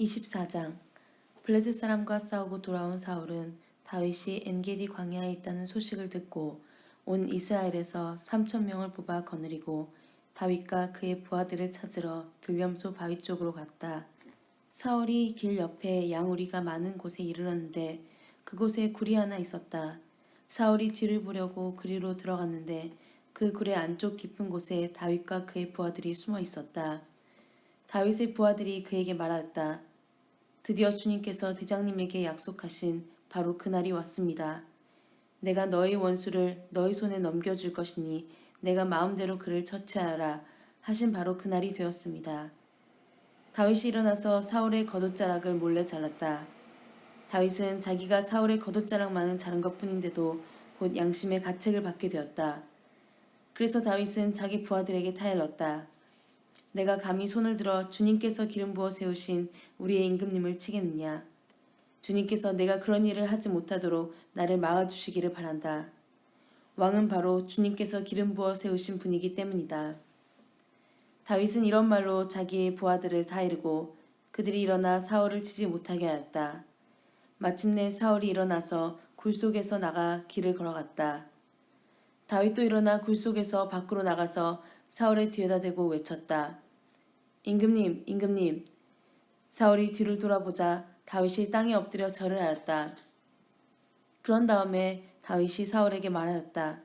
24장. 블레셋 사람과 싸우고 돌아온 사울은 다윗이 엔게디 광야에 있다는 소식을 듣고 온 이스라엘에서 3,000명을 뽑아 거느리고 다윗과 그의 부하들을 찾으러 들렴소 바위 쪽으로 갔다. 사울이 길 옆에 양우리가 많은 곳에 이르렀는데 그곳에 굴이 하나 있었다. 사울이 뒤를 보려고 그리로 들어갔는데 그 굴의 안쪽 깊은 곳에 다윗과 그의 부하들이 숨어 있었다. 다윗의 부하들이 그에게 말하였다. 드디어 주님께서 대장님에게 약속하신 바로 그날이 왔습니다. 내가 너희 원수를 너희 손에 넘겨줄 것이니 내가 마음대로 그를 처치하라 하신 바로 그날이 되었습니다. 다윗이 일어나서 사울의 겉옷자락을 몰래 잘랐다. 다윗은 자기가 사울의 겉옷자락만은 자른 것뿐인데도 곧 양심의 가책을 받게 되었다. 그래서 다윗은 자기 부하들에게 타일렀다. 내가 감히 손을 들어 주님께서 기름 부어 세우신 우리의 임금님을 치겠느냐. 주님께서 내가 그런 일을 하지 못하도록 나를 막아주시기를 바란다. 왕은 바로 주님께서 기름 부어 세우신 분이기 때문이다. 다윗은 이런 말로 자기의 부하들을 다 이르고 그들이 일어나 사울을 치지 못하게 하였다. 마침내 사울이 일어나서 굴 속에서 나가 길을 걸어갔다. 다윗도 일어나 굴 속에서 밖으로 나가서 사울의 뒤에다 대고 외쳤다. 임금님, 임금님. 사울이 뒤를 돌아보자 다윗이 땅에 엎드려 절을 하였다. 그런 다음에 다윗이 사울에게 말하였다.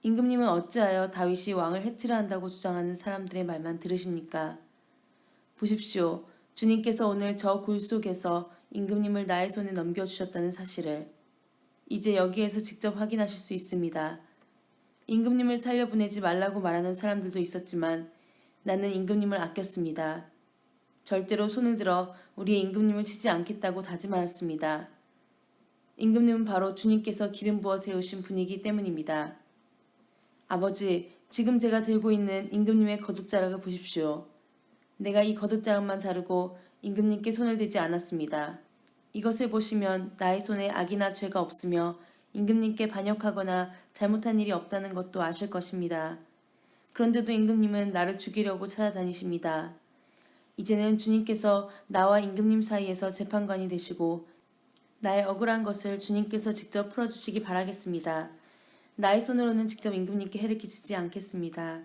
임금님은 어찌하여 다윗이 왕을 해치려 한다고 주장하는 사람들의 말만 들으십니까? 보십시오. 주님께서 오늘 저 굴 속에서 임금님을 나의 손에 넘겨주셨다는 사실을 이제 여기에서 직접 확인하실 수 있습니다. 임금님을 살려보내지 말라고 말하는 사람들도 있었지만 나는 임금님을 아꼈습니다. 절대로 손을 들어 우리의 임금님을 치지 않겠다고 다짐하였습니다. 임금님은 바로 주님께서 기름 부어 세우신 분이기 때문입니다. 아버지, 지금 제가 들고 있는 임금님의 겉옷자락을 보십시오. 내가 이 겉옷자락만 자르고 임금님께 손을 대지 않았습니다. 이것을 보시면 나의 손에 악이나 죄가 없으며 임금님께 반역하거나 잘못한 일이 없다는 것도 아실 것입니다. 그런데도 임금님은 나를 죽이려고 찾아다니십니다. 이제는 주님께서 나와 임금님 사이에서 재판관이 되시고 나의 억울한 것을 주님께서 직접 풀어주시기 바라겠습니다. 나의 손으로는 직접 임금님께 해를 끼치지 않겠습니다.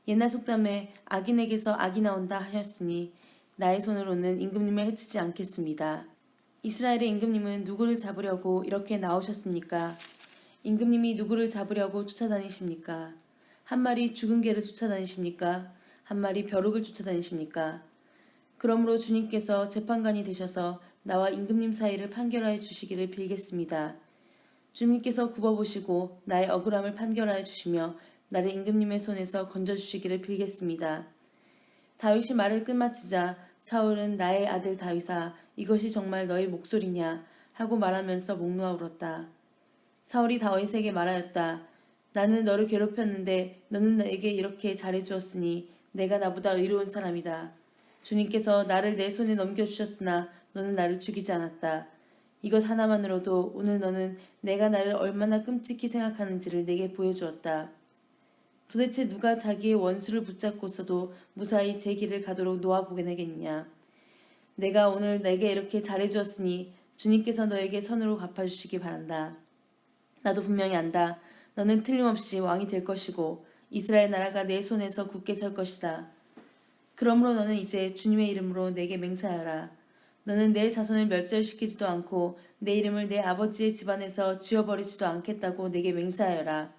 옛날 속담에 악인에게서 악이 나온다 하였으니 나의 손으로는 임금님을 해치지 않겠습니다. 이스라엘의 임금님은 누구를 잡으려고 이렇게 나오셨습니까? 임금님이 누구를 잡으려고 쫓아다니십니까? 한 마리 죽은 개를 쫓아다니십니까? 한 마리 벼룩을 쫓아다니십니까? 그러므로 주님께서 재판관이 되셔서 나와 임금님 사이를 판결하여 주시기를 빌겠습니다. 주님께서 굽어보시고 나의 억울함을 판결하여 주시며 나를 임금님의 손에서 건져주시기를 빌겠습니다. 다윗이 말을 끝마치자 사울은 나의 아들 다윗아 이것이 정말 너의 목소리냐 하고 말하면서 목 놓아 울었다. 사울이 다윗에게 말하였다. 나는 너를 괴롭혔는데 너는 나에게 이렇게 잘해주었으니 내가 나보다 의로운 사람이다. 주님께서 나를 내 손에 넘겨주셨으나 너는 나를 죽이지 않았다. 이것 하나만으로도 오늘 너는 내가 나를 얼마나 끔찍히 생각하는지를 내게 보여주었다. 도대체 누가 자기의 원수를 붙잡고서도 무사히 제 길을 가도록 놓아보겠느냐. 내가 오늘 내게 이렇게 잘해주었으니 주님께서 너에게 선으로 갚아주시기 바란다. 나도 분명히 안다. 너는 틀림없이 왕이 될 것이고 이스라엘 나라가 내 손에서 굳게 설 것이다. 그러므로 너는 이제 주님의 이름으로 내게 맹세하라. 너는 내 자손을 멸절시키지도 않고 내 이름을 내 아버지의 집안에서 지워버리지도 않겠다고 내게 맹세하여라.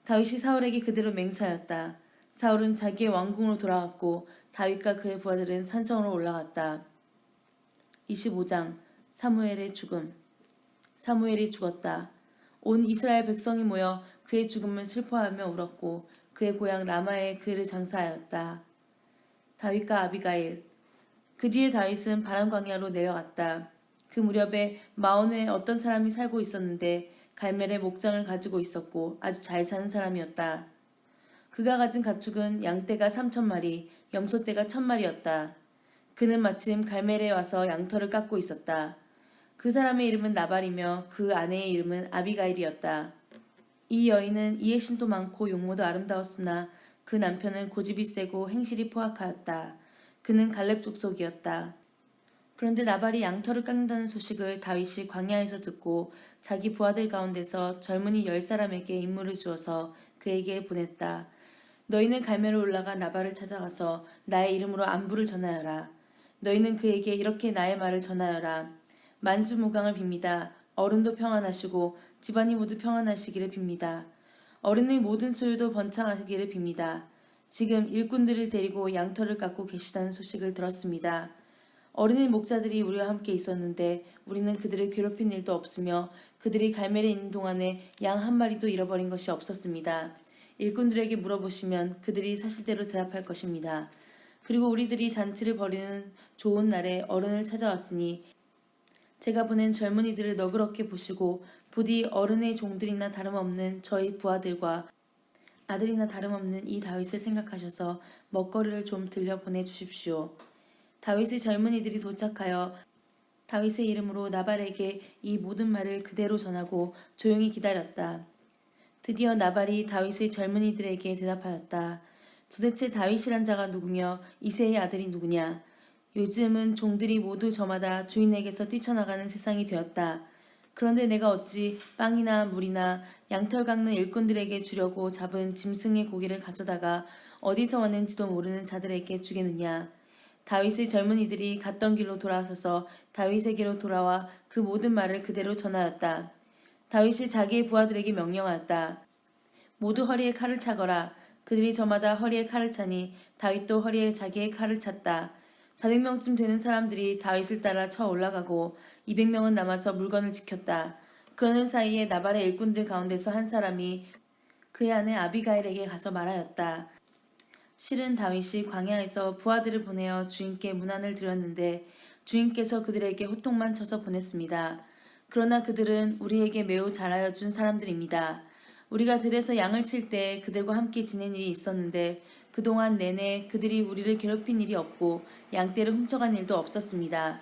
다윗이 사울에게 그대로 맹세하였다. 사울은 자기의 왕궁으로 돌아갔고 다윗과 그의 부하들은 산성으로 올라갔다. 25장. 사무엘의 죽음. 사무엘이 죽었다. 온 이스라엘 백성이 모여 그의 죽음을 슬퍼하며 울었고 그의 고향 라마에 그를 장사하였다. 다윗과 아비가일. 그 뒤에 다윗은 바람 광야로 내려갔다. 그 무렵에 마온에 어떤 사람이 살고 있었는데 갈멜의 목장을 가지고 있었고 아주 잘 사는 사람이었다. 그가 가진 가축은 양떼가 3,000마리, 염소떼가 1,000마리였다. 그는 마침 갈멜에 와서 양털을 깎고 있었다. 그 사람의 이름은 나발이며 그 아내의 이름은 아비가일이었다. 이 여인은 이해심도 많고 용모도 아름다웠으나 그 남편은 고집이 세고 행실이 포악하였다. 그는 갈렙 족속이었다. 그런데 나발이 양털을 깎는다는 소식을 다윗이 광야에서 듣고 자기 부하들 가운데서 젊은이 10사람에게 임무를 주어서 그에게 보냈다. 너희는 갈멜로 올라가 나발을 찾아가서 나의 이름으로 안부를 전하여라. 너희는 그에게 이렇게 나의 말을 전하여라. 만수무강을 빕니다. 어른도 평안하시고 집안이 모두 평안하시기를 빕니다. 어른의 모든 소유도 번창하시기를 빕니다. 지금 일꾼들을 데리고 양털을 깎고 계시다는 소식을 들었습니다. 어른의 목자들이 우리와 함께 있었는데 우리는 그들을 괴롭힌 일도 없으며 그들이 갈멜에 있는 동안에 양 한 마리도 잃어버린 것이 없었습니다. 일꾼들에게 물어보시면 그들이 사실대로 대답할 것입니다. 그리고 우리들이 잔치를 벌이는 좋은 날에 어른을 찾아왔으니 제가 보낸 젊은이들을 너그럽게 보시고 부디 어른의 종들이나 다름없는 저희 부하들과 아들이나 다름없는 이 다윗을 생각하셔서 먹거리를 좀 들려 보내주십시오. 다윗의 젊은이들이 도착하여 다윗의 이름으로 나발에게 이 모든 말을 그대로 전하고 조용히 기다렸다. 드디어 나발이 다윗의 젊은이들에게 대답하였다. 도대체 다윗이란 자가 누구며 이새의 아들이 누구냐? 요즘은 종들이 모두 저마다 주인에게서 뛰쳐나가는 세상이 되었다. 그런데 내가 어찌 빵이나 물이나 양털 깎는 일꾼들에게 주려고 잡은 짐승의 고기를 가져다가 어디서 왔는지도 모르는 자들에게 주겠느냐? 다윗의 젊은이들이 갔던 길로 돌아서서 다윗에게로 돌아와 그 모든 말을 그대로 전하였다. 다윗이 자기의 부하들에게 명령하였다. 모두 허리에 칼을 차거라. 그들이 저마다 허리에 칼을 차니 다윗도 허리에 자기의 칼을 찼다. 400명쯤 되는 사람들이 다윗을 따라 쳐 올라가고 200명은 남아서 물건을 지켰다. 그러는 사이에 나발의 일꾼들 가운데서 한 사람이 그의 아내 아비가일에게 가서 말하였다. 실은 다윗이 광야에서 부하들을 보내어 주인께 문안을 드렸는데 주인께서 그들에게 호통만 쳐서 보냈습니다. 그러나 그들은 우리에게 매우 잘하여 준 사람들입니다. 우리가 들에서 양을 칠 때 그들과 함께 지낸 일이 있었는데 그동안 내내 그들이 우리를 괴롭힌 일이 없고 양떼를 훔쳐간 일도 없었습니다.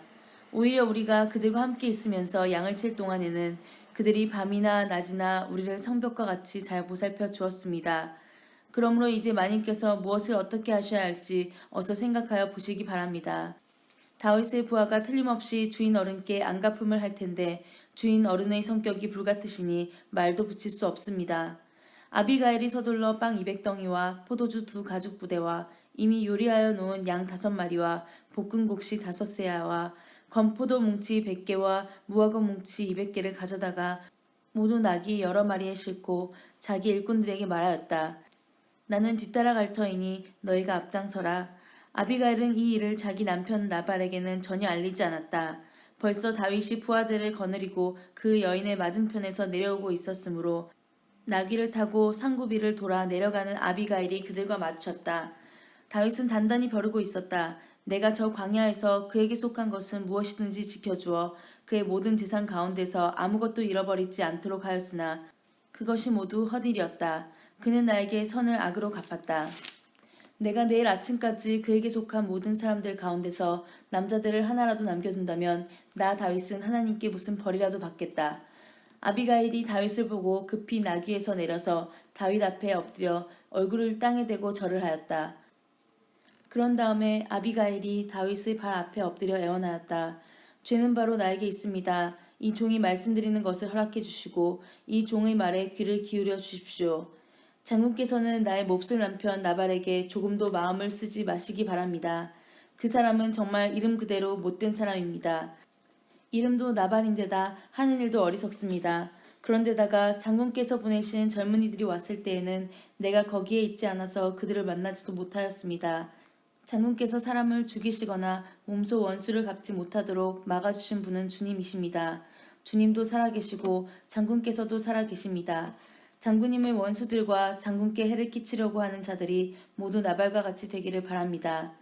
오히려 우리가 그들과 함께 있으면서 양을 칠 동안에는 그들이 밤이나 낮이나 우리를 성벽과 같이 잘 보살펴 주었습니다. 그러므로 이제 마님께서 무엇을 어떻게 하셔야 할지 어서 생각하여 보시기 바랍니다. 다윗의 부하가 틀림없이 주인 어른께 안갚음을 할 텐데 주인 어른의 성격이 불같으시니 말도 붙일 수 없습니다. 아비가일이 서둘러 빵 200덩이와 포도주 2가죽부대와 이미 요리하여 놓은 양 5마리와 볶은 곡식 5세야와 건포도 뭉치 100개와 무화과 뭉치 200개를 가져다가 모두 나귀 여러 마리에 싣고 자기 일꾼들에게 말하였다. 나는 뒤따라갈 터이니 너희가 앞장서라. 아비가일은 이 일을 자기 남편 나발에게는 전혀 알리지 않았다. 벌써 다윗이 부하들을 거느리고 그 여인의 맞은편에서 내려오고 있었으므로 나귀를 타고 상구비를 돌아 내려가는 아비가일이 그들과 마주쳤다. 다윗은 단단히 벼르고 있었다. 내가 저 광야에서 그에게 속한 것은 무엇이든지 지켜주어 그의 모든 재산 가운데서 아무것도 잃어버리지 않도록 하였으나 그것이 모두 헛일이었다. 그는 나에게 선을 악으로 갚았다. 내가 내일 아침까지 그에게 속한 모든 사람들 가운데서 남자들을 하나라도 남겨둔다면 나 다윗은 하나님께 무슨 벌이라도 받겠다. 아비가일이 다윗을 보고 급히 나귀에서 내려서 다윗 앞에 엎드려 얼굴을 땅에 대고 절을 하였다. 그런 다음에 아비가일이 다윗의 발 앞에 엎드려 애원하였다. 죄는 바로 나에게 있습니다. 이 종이 말씀드리는 것을 허락해 주시고 이 종의 말에 귀를 기울여 주십시오. 장군께서는 나의 몹쓸 남편 나발에게 조금도 마음을 쓰지 마시기 바랍니다. 그 사람은 정말 이름 그대로 못된 사람입니다. 이름도 나발인데다 하는 일도 어리석습니다. 그런데다가 장군께서 보내신 젊은이들이 왔을 때에는 내가 거기에 있지 않아서 그들을 만나지도 못하였습니다. 장군께서 사람을 죽이시거나 몸소 원수를 갚지 못하도록 막아주신 분은 주님이십니다. 주님도 살아계시고 장군께서도 살아계십니다. 장군님의 원수들과 장군께 해를 끼치려고 하는 자들이 모두 나발과 같이 되기를 바랍니다.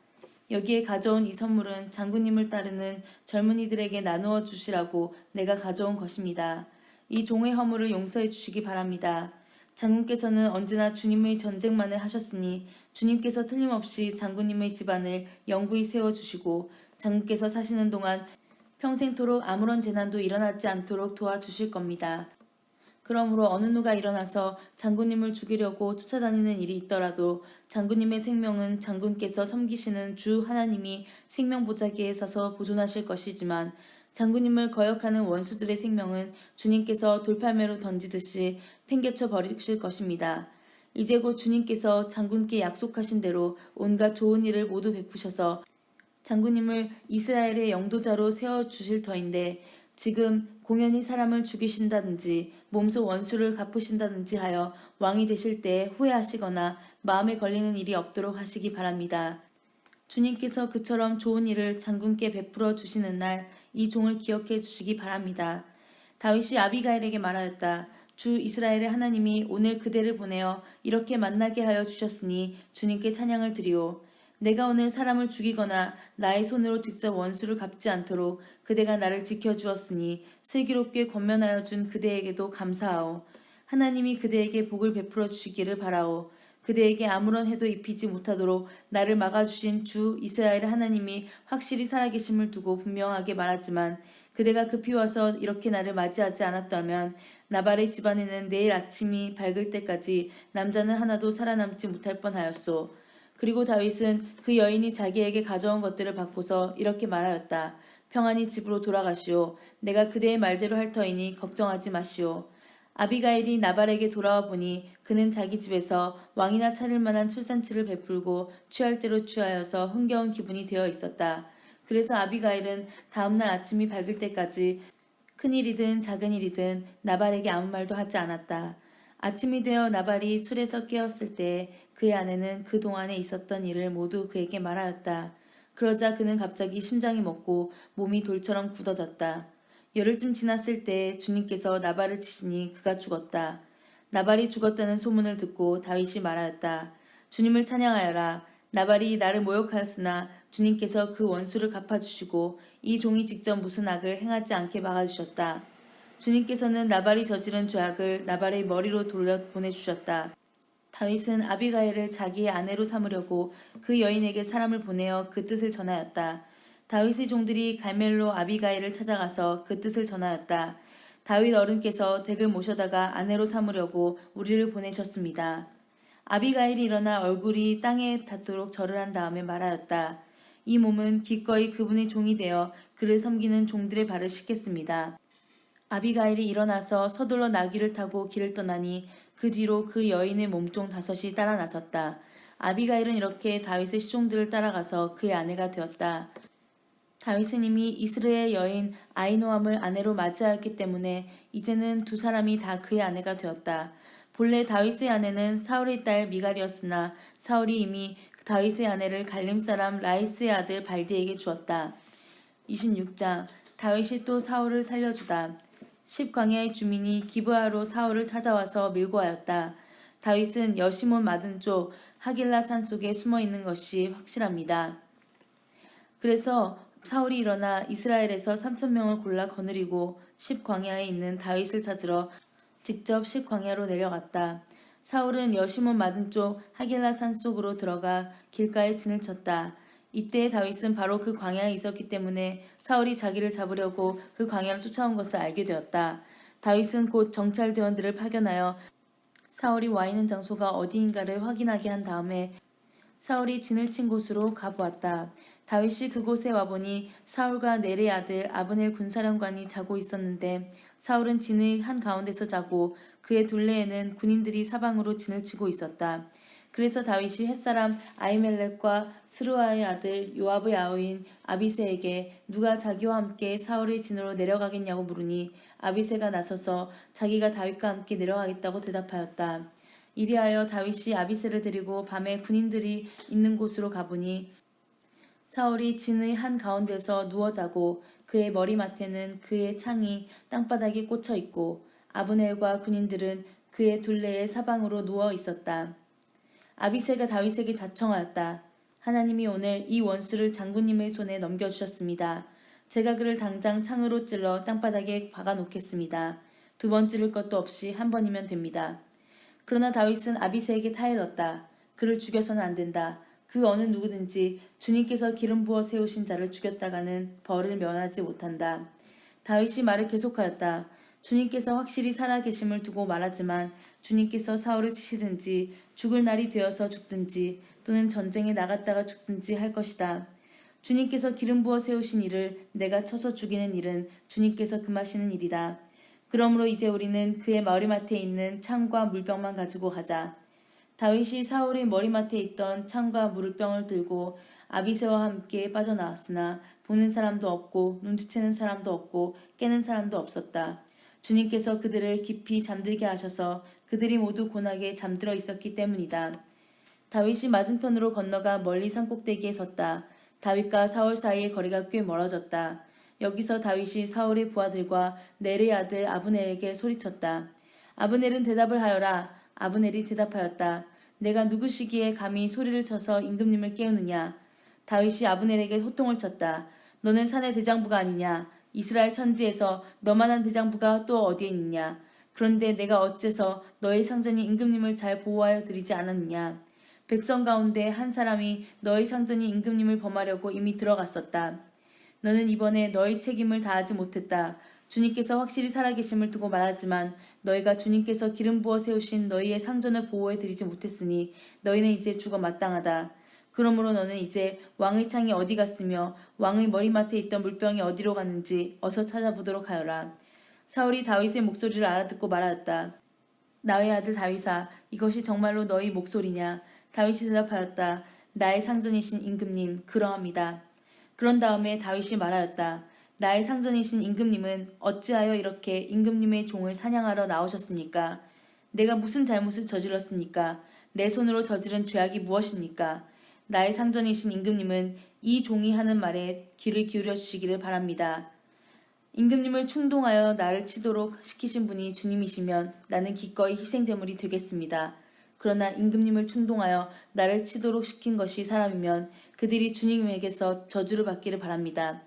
여기에 가져온 이 선물은 장군님을 따르는 젊은이들에게 나누어 주시라고 내가 가져온 것입니다. 이 종의 허물을 용서해 주시기 바랍니다. 장군께서는 언제나 주님의 전쟁만을 하셨으니 주님께서 틀림없이 장군님의 집안을 영구히 세워주시고 장군께서 사시는 동안 평생토록 아무런 재난도 일어나지 않도록 도와주실 겁니다. 그러므로 어느 누가 일어나서 장군님을 죽이려고 쫓아다니는 일이 있더라도 장군님의 생명은 장군께서 섬기시는 주 하나님이 생명보자기에 서서 보존하실 것이지만 장군님을 거역하는 원수들의 생명은 주님께서 돌팔매로 던지듯이 팽개쳐 버리실 것입니다. 이제 곧 주님께서 장군께 약속하신 대로 온갖 좋은 일을 모두 베푸셔서 장군님을 이스라엘의 영도자로 세워주실 터인데 지금 공연히 사람을 죽이신다든지 몸소 원수를 갚으신다든지 하여 왕이 되실 때에 후회하시거나 마음에 걸리는 일이 없도록 하시기 바랍니다. 주님께서 그처럼 좋은 일을 장군께 베풀어 주시는 날 이 종을 기억해 주시기 바랍니다. 다윗이 아비가일에게 말하였다. 주 이스라엘의 하나님이 오늘 그대를 보내어 이렇게 만나게 하여 주셨으니 주님께 찬양을 드리오. 내가 오늘 사람을 죽이거나 나의 손으로 직접 원수를 갚지 않도록 그대가 나를 지켜주었으니 슬기롭게 권면하여 준 그대에게도 감사하오. 하나님이 그대에게 복을 베풀어 주시기를 바라오. 그대에게 아무런 해도 입히지 못하도록 나를 막아주신 주 이스라엘의 하나님이 확실히 살아계심을 두고 분명하게 말하지만 그대가 급히 와서 이렇게 나를 맞이하지 않았다면 나발의 집안에는 내일 아침이 밝을 때까지 남자는 하나도 살아남지 못할 뻔하였소. 그리고 다윗은 그 여인이 자기에게 가져온 것들을 받고서 이렇게 말하였다. 평안히 집으로 돌아가시오. 내가 그대의 말대로 할 터이니 걱정하지 마시오. 아비가일이 나발에게 돌아와 보니 그는 자기 집에서 왕이나 차릴 만한 출산치를 베풀고 취할 대로 취하여서 흥겨운 기분이 되어 있었다. 그래서 아비가일은 다음날 아침이 밝을 때까지 큰일이든 작은 일이든 나발에게 아무 말도 하지 않았다. 아침이 되어 나발이 술에서 깨었을 때 그의 아내는 그동안에 있었던 일을 모두 그에게 말하였다. 그러자 그는 갑자기 심장이 멎고 몸이 돌처럼 굳어졌다. 열흘쯤 지났을 때 주님께서 나발을 치시니 그가 죽었다. 나발이 죽었다는 소문을 듣고 다윗이 말하였다. 주님을 찬양하여라. 나발이 나를 모욕하였으나 주님께서 그 원수를 갚아주시고 이 종이 직접 무슨 악을 행하지 않게 막아주셨다. 주님께서는 나발이 저지른 죄악을 나발의 머리로 돌려 보내주셨다. 다윗은 아비가일을 자기의 아내로 삼으려고 그 여인에게 사람을 보내어 그 뜻을 전하였다. 다윗의 종들이 갈멜로 아비가일을 찾아가서 그 뜻을 전하였다. 다윗 어른께서 댁을 모셔다가 아내로 삼으려고 우리를 보내셨습니다. 아비가일이 일어나 얼굴이 땅에 닿도록 절을 한 다음에 말하였다. 이 몸은 기꺼이 그분의 종이 되어 그를 섬기는 종들의 발을 씻겠습니다. 아비가일이 일어나서 서둘러 나귀를 타고 길을 떠나니 그 뒤로 그 여인의 몸종 5이 따라 나섰다. 아비가일은 이렇게 다윗의 시종들을 따라가서 그의 아내가 되었다. 다윗은 이미 이스라엘 여인 아히노암을 아내로 맞이하였기 때문에 이제는 두 사람이 다 그의 아내가 되었다. 본래 다윗의 아내는 사울의 딸 미갈이었으나 사울이 이미 다윗의 아내를 갈림 사람 라이스의 아들 발디에게 주었다. 26장 다윗이 또 사울을 살려주다. 10광야의 주민이 기브아로 사울을 찾아와서 밀고 하였다. 다윗은 여시몬 맞은 쪽 하길라 산 속에 숨어 있는 것이 확실합니다. 그래서 사울이 일어나 이스라엘에서 3,000명을 골라 거느리고 10광야에 있는 다윗을 찾으러 직접 10광야로 내려갔다. 사울은 여시몬 맞은 쪽 하길라 산 속으로 들어가 길가에 진을 쳤다. 이때 다윗은 바로 그 광야에 있었기 때문에 사울이 자기를 잡으려고 그 광야를 쫓아온 것을 알게 되었다. 다윗은 곧 정찰대원들을 파견하여 사울이 와 있는 장소가 어디인가를 확인하게 한 다음에 사울이 진을 친 곳으로 가보았다. 다윗이 그곳에 와보니 사울과 넬의 아들 아브넬 군사령관이 자고 있었는데 사울은 진의 한가운데서 자고 그의 둘레에는 군인들이 사방으로 진을 치고 있었다. 그래서 다윗이 햇사람 아히멜렉과 스루아의 아들 요압의 아우인 아비새에게 누가 자기와 함께 사울의 진으로 내려가겠냐고 물으니 아비새가 나서서 자기가 다윗과 함께 내려가겠다고 대답하였다. 이리하여 다윗이 아비새를 데리고 밤에 군인들이 있는 곳으로 가보니 사울이 진의 한가운데서 누워 자고 그의 머리맡에는 그의 창이 땅바닥에 꽂혀 있고 아브넬과 군인들은 그의 둘레의 사방으로 누워 있었다. 아비새가 다윗에게 자청하였다. 하나님이 오늘 이 원수를 장군님의 손에 넘겨주셨습니다. 제가 그를 당장 창으로 찔러 땅바닥에 박아놓겠습니다. 2번 찌를 것도 없이 한 번이면 됩니다. 그러나 다윗은 아비새에게 타일렀다. 그를 죽여서는 안 된다. 그 어느 누구든지 주님께서 기름 부어 세우신 자를 죽였다가는 벌을 면하지 못한다. 다윗이 말을 계속하였다. 주님께서 확실히 살아계심을 두고 말하지만 주님께서 사울을 치시든지 죽을 날이 되어서 죽든지 또는 전쟁에 나갔다가 죽든지 할 것이다. 주님께서 기름 부어 세우신 이를 내가 쳐서 죽이는 일은 주님께서 금하시는 일이다. 그러므로 이제 우리는 그의 머리맡에 있는 창과 물병만 가지고 가자. 다윗이 사울의 머리맡에 있던 창과 물병을 들고 아비새와 함께 빠져나왔으나 보는 사람도 없고 눈치채는 사람도 없고 깨는 사람도 없었다. 주님께서 그들을 깊이 잠들게 하셔서 그들이 모두 고나게 잠들어 있었기 때문이다. 다윗이 맞은편으로 건너가 멀리 산꼭대기에 섰다. 다윗과 사울 사이의 거리가 꽤 멀어졌다. 여기서 다윗이 사울의 부하들과 넬의 아들 아브넬에게 소리쳤다. 아브넬은 대답을 하여라. 아브넬이 대답하였다. 내가 누구시기에 감히 소리를 쳐서 임금님을 깨우느냐. 다윗이 아브넬에게 호통을 쳤다. 너는 산의 대장부가 아니냐. 이스라엘 천지에서 너만한 대장부가 또 어디에 있느냐. 그런데 내가 어째서 너의 상전이 임금님을 잘 보호하여 드리지 않았느냐. 백성 가운데 한 사람이 너의 상전이 임금님을 범하려고 이미 들어갔었다. 너는 이번에 너의 책임을 다하지 못했다. 주님께서 확실히 살아계심을 두고 말하지만 너희가 주님께서 기름 부어 세우신 너희의 상전을 보호해 드리지 못했으니 너희는 이제 죽어 마땅하다. 그러므로 너는 이제 왕의 창이 어디 갔으며 왕의 머리맡에 있던 물병이 어디로 갔는지 어서 찾아보도록 하여라. 사울이 다윗의 목소리를 알아듣고 말하였다. 나의 아들 다윗아, 이것이 정말로 너희 목소리냐? 다윗이 대답하였다. 나의 상전이신 임금님, 그러합니다. 그런 다음에 다윗이 말하였다. 나의 상전이신 임금님은 어찌하여 이렇게 임금님의 종을 사냥하러 나오셨습니까? 내가 무슨 잘못을 저질렀습니까? 내 손으로 저지른 죄악이 무엇입니까? 나의 상전이신 임금님은 이 종이 하는 말에 귀를 기울여 주시기를 바랍니다. 임금님을 충동하여 나를 치도록 시키신 분이 주님이시면 나는 기꺼이 희생제물이 되겠습니다. 그러나 임금님을 충동하여 나를 치도록 시킨 것이 사람이면 그들이 주님에게서 저주를 받기를 바랍니다.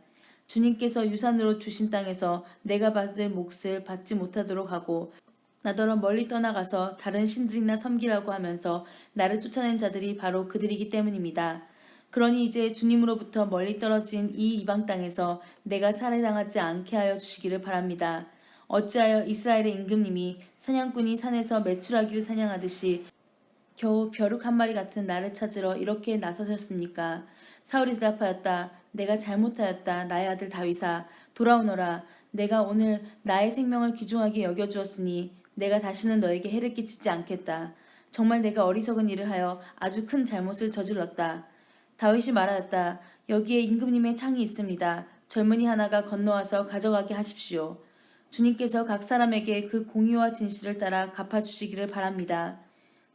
주님께서 유산으로 주신 땅에서 내가 받을 몫을 받지 못하도록 하고 나더러 멀리 떠나가서 다른 신들이나 섬기라고 하면서 나를 쫓아낸 자들이 바로 그들이기 때문입니다. 그러니 이제 주님으로부터 멀리 떨어진 이 이방 땅에서 내가 살해당하지 않게 하여 주시기를 바랍니다. 어찌하여 이스라엘의 임금님이 사냥꾼이 산에서 메추라기를 사냥하듯이 겨우 벼룩 한 마리 같은 나를 찾으러 이렇게 나서셨습니까? 사울이 대답하였다. 내가 잘못하였다. 나의 아들 다윗아, 돌아오너라. 내가 오늘 나의 생명을 귀중하게 여겨주었으니 내가 다시는 너에게 해를 끼치지 않겠다. 정말 내가 어리석은 일을 하여 아주 큰 잘못을 저질렀다. 다윗이 말하였다. 여기에 임금님의 창이 있습니다. 젊은이 하나가 건너와서 가져가게 하십시오. 주님께서 각 사람에게 그 공의와 진실을 따라 갚아주시기를 바랍니다.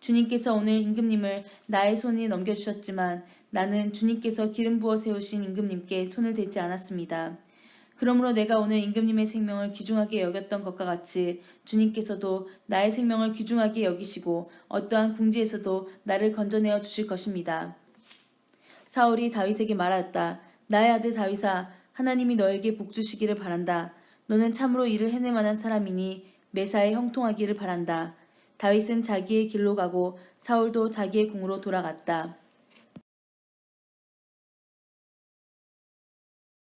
주님께서 오늘 임금님을 나의 손에 넘겨주셨지만 나는 주님께서 기름 부어 세우신 임금님께 손을 대지 않았습니다. 그러므로 내가 오늘 임금님의 생명을 귀중하게 여겼던 것과 같이 주님께서도 나의 생명을 귀중하게 여기시고 어떠한 궁지에서도 나를 건져내어 주실 것입니다. 사울이 다윗에게 말하였다. 나의 아들 다윗아, 하나님이 너에게 복 주시기를 바란다. 너는 참으로 일을 해낼 만한 사람이니 매사에 형통하기를 바란다. 다윗은 자기의 길로 가고 사울도 자기의 궁으로 돌아갔다.